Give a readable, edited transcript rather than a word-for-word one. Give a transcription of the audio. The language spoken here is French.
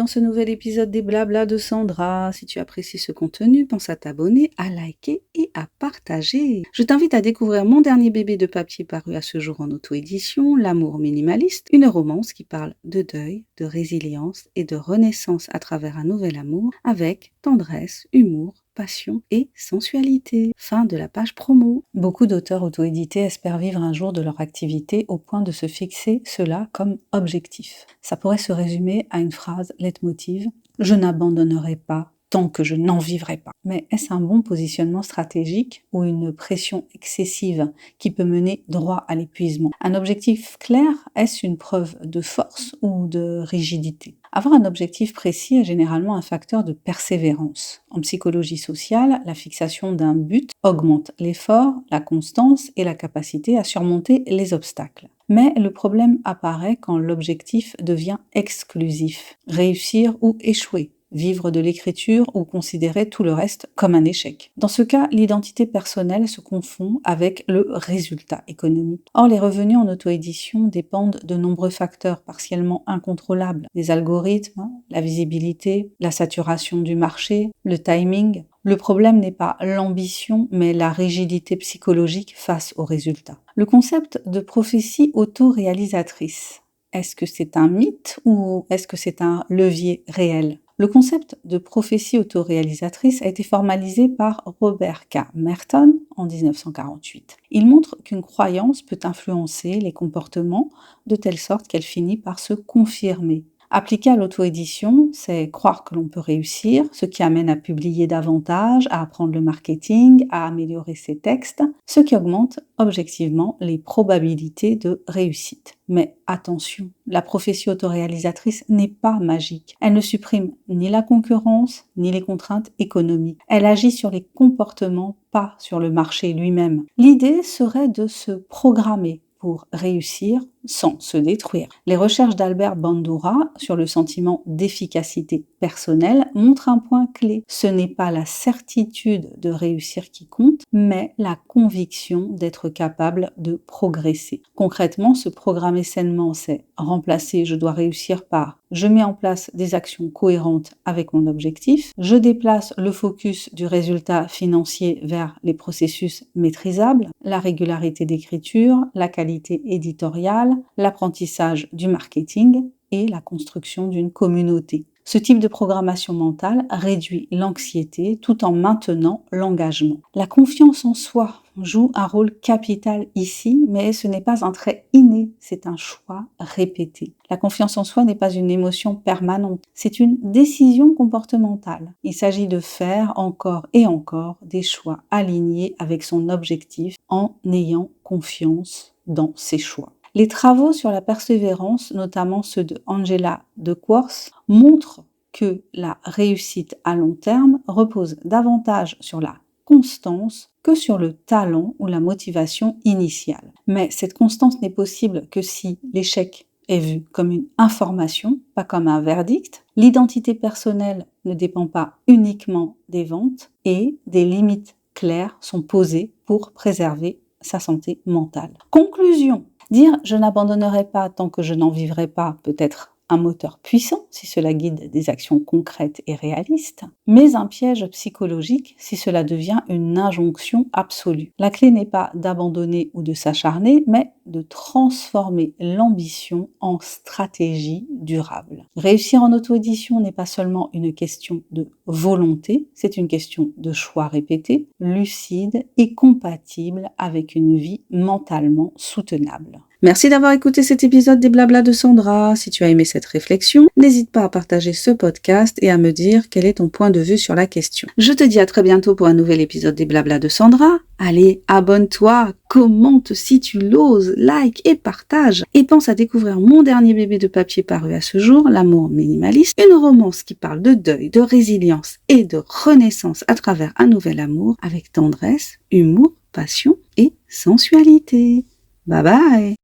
dans ce nouvel épisode des Blabla de Sandra. Si tu apprécies ce contenu, pense à t'abonner, à liker et à partager. Je t'invite à découvrir mon dernier bébé de papier paru à ce jour en auto-édition, L'amour minimaliste, une romance qui parle de deuil, de résilience et de renaissance à travers un nouvel amour avec tendresse, humour, passion et sensualité. Fin de la page promo. Beaucoup d'auteurs auto-édités espèrent vivre un jour de leur activité au point de se fixer cela comme objectif. Ça pourrait se résumer à une phrase leitmotiv « Je n'abandonnerai pas tant que je n'en vivrai pas ». Mais est-ce un bon positionnement stratégique ou une pression excessive qui peut mener droit à l'épuisement? Un objectif clair, est-ce une preuve de force ou de rigidité? Avoir un objectif précis est généralement un facteur de persévérance. En psychologie sociale, la fixation d'un but augmente l'effort, la constance et la capacité à surmonter les obstacles. Mais le problème apparaît quand l'objectif devient exclusif. Réussir ou échouer, vivre de l'écriture ou considérer tout le reste comme un échec. Dans ce cas, l'identité personnelle se confond avec le résultat économique. Or, les revenus en auto-édition dépendent de nombreux facteurs partiellement incontrôlables. Les algorithmes, la visibilité, la saturation du marché, le timing. Le problème n'est pas l'ambition, mais la rigidité psychologique face aux résultats. Le concept de prophétie auto-réalisatrice, est-ce que c'est un mythe ou est-ce que c'est un levier réel? Le concept de prophétie autoréalisatrice a été formalisé par Robert K. Merton en 1948. Il montre qu'une croyance peut influencer les comportements de telle sorte qu'elle finit par se confirmer. Appliqué à l'auto-édition, c'est croire que l'on peut réussir, ce qui amène à publier davantage, à apprendre le marketing, à améliorer ses textes, ce qui augmente objectivement les probabilités de réussite. Mais attention, la prophétie autoréalisatrice n'est pas magique. Elle ne supprime ni la concurrence, ni les contraintes économiques. Elle agit sur les comportements, pas sur le marché lui-même. L'idée serait de se programmer pour réussir sans se détruire. Les recherches d'Albert Bandura sur le sentiment d'efficacité personnelle montrent un point clé. Ce n'est pas la certitude de réussir qui compte, mais la conviction d'être capable de progresser. Concrètement, se programmer sainement, c'est remplacer « je dois réussir » par « je mets en place des actions cohérentes avec mon objectif », je déplace le focus du résultat financier vers les processus maîtrisables, la régularité d'écriture, la qualité éditoriale, l'apprentissage du marketing et la construction d'une communauté. Ce type de programmation mentale réduit l'anxiété tout en maintenant l'engagement. La confiance en soi joue un rôle capital ici, mais ce n'est pas un trait inné, c'est un choix répété. La confiance en soi n'est pas une émotion permanente, c'est une décision comportementale. Il s'agit de faire encore et encore des choix alignés avec son objectif en ayant confiance dans ses choix. Les travaux sur la persévérance, notamment ceux de Angela Duckworth, montrent que la réussite à long terme repose davantage sur la constance que sur le talent ou la motivation initiale. Mais cette constance n'est possible que si l'échec est vu comme une information, pas comme un verdict. L'identité personnelle ne dépend pas uniquement des ventes et des limites claires sont posées pour préserver sa santé mentale. Conclusion. Dire « je n'abandonnerai pas tant que je n'en vivrai pas » peut être un moteur puissant si cela guide des actions concrètes et réalistes, mais un piège psychologique si cela devient une injonction absolue. La clé n'est pas d'abandonner ou de s'acharner, mais de transformer l'ambition en stratégie durable. Réussir en auto-édition n'est pas seulement une question de volonté, c'est une question de choix répétés, lucides et compatibles avec une vie mentalement soutenable. Merci d'avoir écouté cet épisode des Blabla de Sandra. Si tu as aimé cette réflexion, n'hésite pas à partager ce podcast et à me dire quel est ton point de vue sur la question. Je te dis à très bientôt pour un nouvel épisode des Blabla de Sandra. Allez, abonne-toi, commente si tu l'oses, like et partage. Et pense à découvrir mon dernier bébé de papier paru à ce jour, L'amour minimaliste, une romance qui parle de deuil, de résilience et de renaissance à travers un nouvel amour avec tendresse, humour, passion et sensualité. Bye bye!